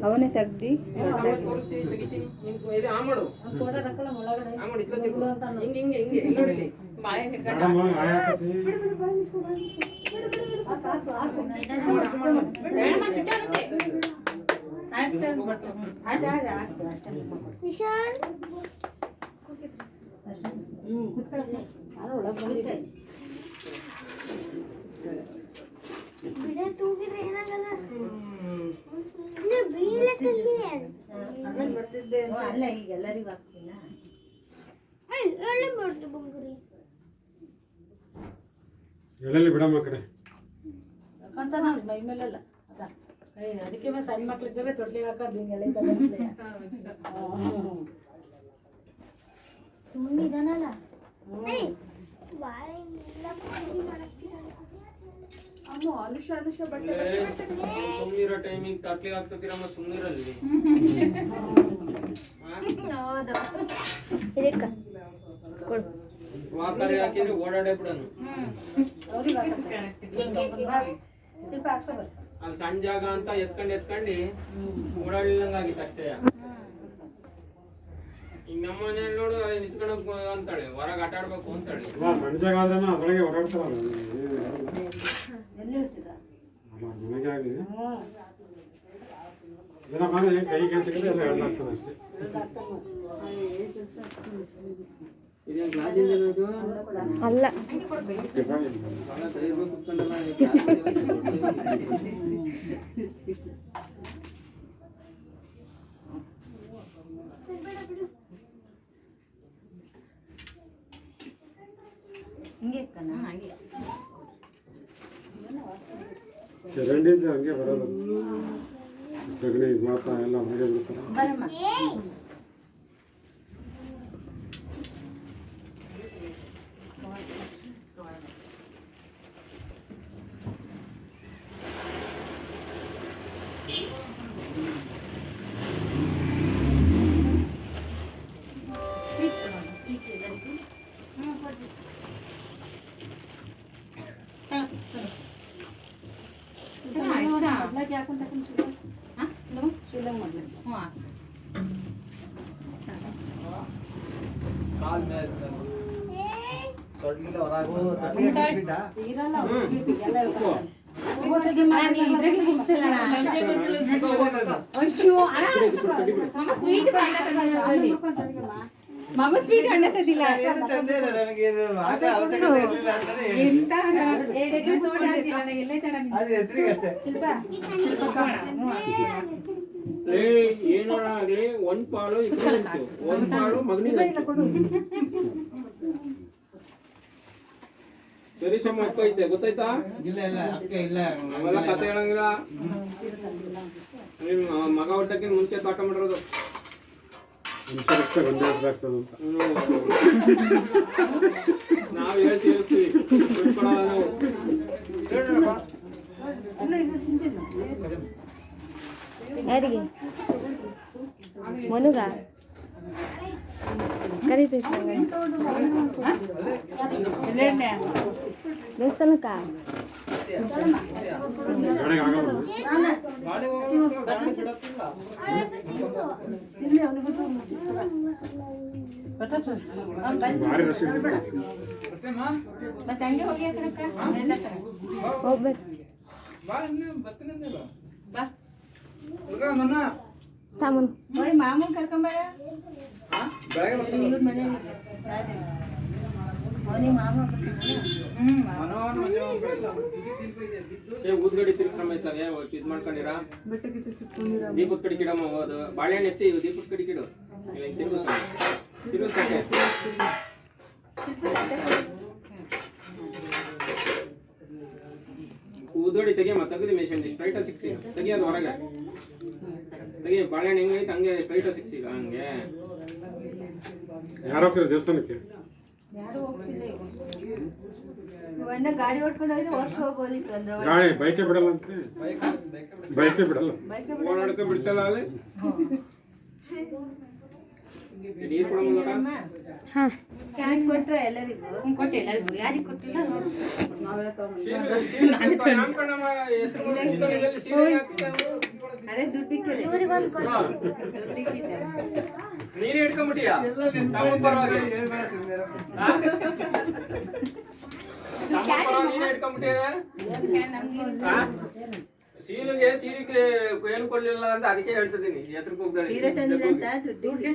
ಅವನೇ ತೆಗ್ದಿ ಅಲ್ಲ ಈಗ ಎಲ್ಲರಿಗೂ ಆಗ್ತಿಲ್ಲ ಎಲ್ಲೆಲ್ಲಿ ಬಿಡಮ್ಮ ಕಡೆ ಕಾಣ್ತಾನ ಮೈ ಮೇಲೆಲ್ಲ ಅದಕ್ಕೆ ಸಣ್ಣ ಮಕ್ಳಿದ್ದೇವೆ ತೊಟ್ಲಿಗೆ ಹಾಕೋದು ಹಿಂಗೆಲ್ಲ ಸುಮ್ಮನಿರೋ ಟೈಮಿಗೆ ತಟ್ಲಿಗೆ ಹಾಕ್ತೀರಮ್ಮ ಸುಮ್ಮನಿರಲ್ಲಿ ವಾಕರ್ ಹಾಕಿದ್ರೆ ಓಡಾಡೇ ಬಿಡನು ಅಲ್ಲಿ ಸಣ್ಣ ಜಾಗ ಅಂತ ಎತ್ಕೊಂಡು ಓಡಾಡ್ಲಿಲ್ಲಂಗಾಗಿತ್ತು ಅಷ್ಟೇ. ಈಗ ನಮ್ಮ ಮನೇಲಿ ನೋಡು ಅಲ್ಲಿ ನಿಂತ್ಕೊಳಕ್ ಅಂತಾಳೆ, ಹೊರಗೆ ಆಟ ಆಡ್ಬೇಕು ಅಂತಾಳೆ. ಸಣ್ಣ ಜಾಗ ಆದ್ರೆ ಅದರೊಳಗೆ ಓಡಾಡ್ತಾರಲ್ಲ ಮನೆಗೆ ಆಗಲಿ ಏನಪ್ಪ ಅಂದ್ರೆ ಕೈ ಕೆಲಸಕ್ಕೆ ಎಲ್ಲ ಹೇಳ್ದಾಗ್ತದೆ ಅಷ್ಟೇ. ಇದೇನು ಕ್ಲಾಸಿಂದ ಅಲ್ಲ ಚರಂಡಿ ಹಂಗೆ ಬರೋದು, ಸಗಣಿ ಮಾತಾ ಎಲ್ಲ ಹಾಗೆ ಬಿಡ್ತಾರೆ. ಮಗ ಸ್ವೀಟ್ ಅನ್ನತ್ತಿಲ್ಲ ಏನಾಗ್ಲಿ ಒಂದ್ ಪಾಲು ಒಂದ್ ಪಾಲು ಮಗನಿಗೆ ಸರಿ ಸಮ ಅಕ್ಕೈತೆ ಗೊತ್ತಾಯ್ತಾ? ನಾವೆಲ್ಲ ಕತೆ ಹೇಳಂಗಿಲ್ಲ. ನಿಮ್ ಮಗ ಹುಟ್ಟಕ್ಕಿಂತ ಮುಂಚೆ ತೋಟ ಮಾಡಿರೋದು ನಾವು ಹೇಳ್ತೀವಿ ನಾವು ಯಾರಿಗೆ ಮನುಗ ಕರೀತೈತಿ ದೇವಸ್ಥಾನಕ್ಕ ಮತ್ತೆ ಹಂಗೆ ಹೋಗಿ ಹೋಗ್ಬೇಕು ಸಾಮಾನು ಹೋಯ್ ಮಾಮೂನ್ ಕರ್ಕೊಂಬಾರ ಇವ್ರ ಮನೇಲಿ ಅವನಿಗೆ ಮಾಮ ಊದ್ಗಡಿ ತಿರ್ಗಿ ಸಮೇತ ಇದ್ ಮಾಡ್ಕೊಂಡಿರ ದೀಪದ ಕಡೆ ಕಿಡಮ್ಮ ಹೋದು ಬಾಳೆಹಣ್ಣು ಎತ್ತಿ ದೀಪದ ಕಡೆ ಕಿಡು ತಿರುಗು ತಿರುಗು ಸಾಕೆ ಊದ್ಗಡಿ ತೆಗಿಯಮ್ಮ ತೆಗೆದು ಮೇಷನ್ ಸ್ಟ್ರೈಟ ಸಿಕ್ಸಿ ತೆಗಿಯೋದು ಹೊರಗೆ ತೆಗಿ ಬಾಳೆಹಣ್ಣು ಹೆಂಗೈತೆ ಹಂಗೆ ಸ್ಟ್ರೈಟ ಸಿಕ್ಸಿ ಹಂಗೆ ಯಾರು ಹೋಗ್ತಾರೆ ದೇವಸ್ಥಾನಕ್ಕೆ? ಯಾರು ಹೋಗ್ತಿಲ್ಲ ಈಗ ಗಾಡಿ ಓಡ್ಕೊಂಡು ಹೋದ್ರೆ ವರ್ಷ ಹೋಗ್ಬೋದಿತ್ತು ಅಂದ್ರೆ ಗಾಡಿ ಬೈಕೆ ಬಿಡಲ್ಲ ಅಂತ ಬೈಕೆ ಬಿಡಲ್ಲ ಓಡಾಡಕ್ಕೆ ಬಿಡ್ತಲ್ಲ ಅಲ್ಲಿ ನೀರು ಕೊಡೋಣ ಹಾಂ ಕೊಟ್ರೆ ಎಲ್ಲರಿಗೂ ಕೊಟ್ಟೆ ಎಲ್ಲರಿಗೂ ಯಾರಿಗೆ ಕೊಟ್ಟಿಲ್ಲ ನೋಡು ನಾವೆಲ್ಲ ತಗೊಂಡು ಅದೇ ದುಡ್ಡಿಕ್ಕೆ ನೀನೇ ಇಟ್ಕೊಂಡ್ಬಿಟ್ಟಿಯಾ ತಮ್ಮ ಪರವಾಗಿ ನೀನೇ ಇಟ್ಕೊಂಡ್ಬಿಟ್ಟಿಯ ಸೀರೆಗೆ ಏನು ಕೊಡ್ಲಿಲ್ಲ ಅಂತ ಅದಕ್ಕೆ ಹೇಳ್ತಿದ್ದೀನಿ ಹೆಸರು ಸೀರೆ ತಂದಿಲ್ಲ ಅಂತ ದುಡ್ಡು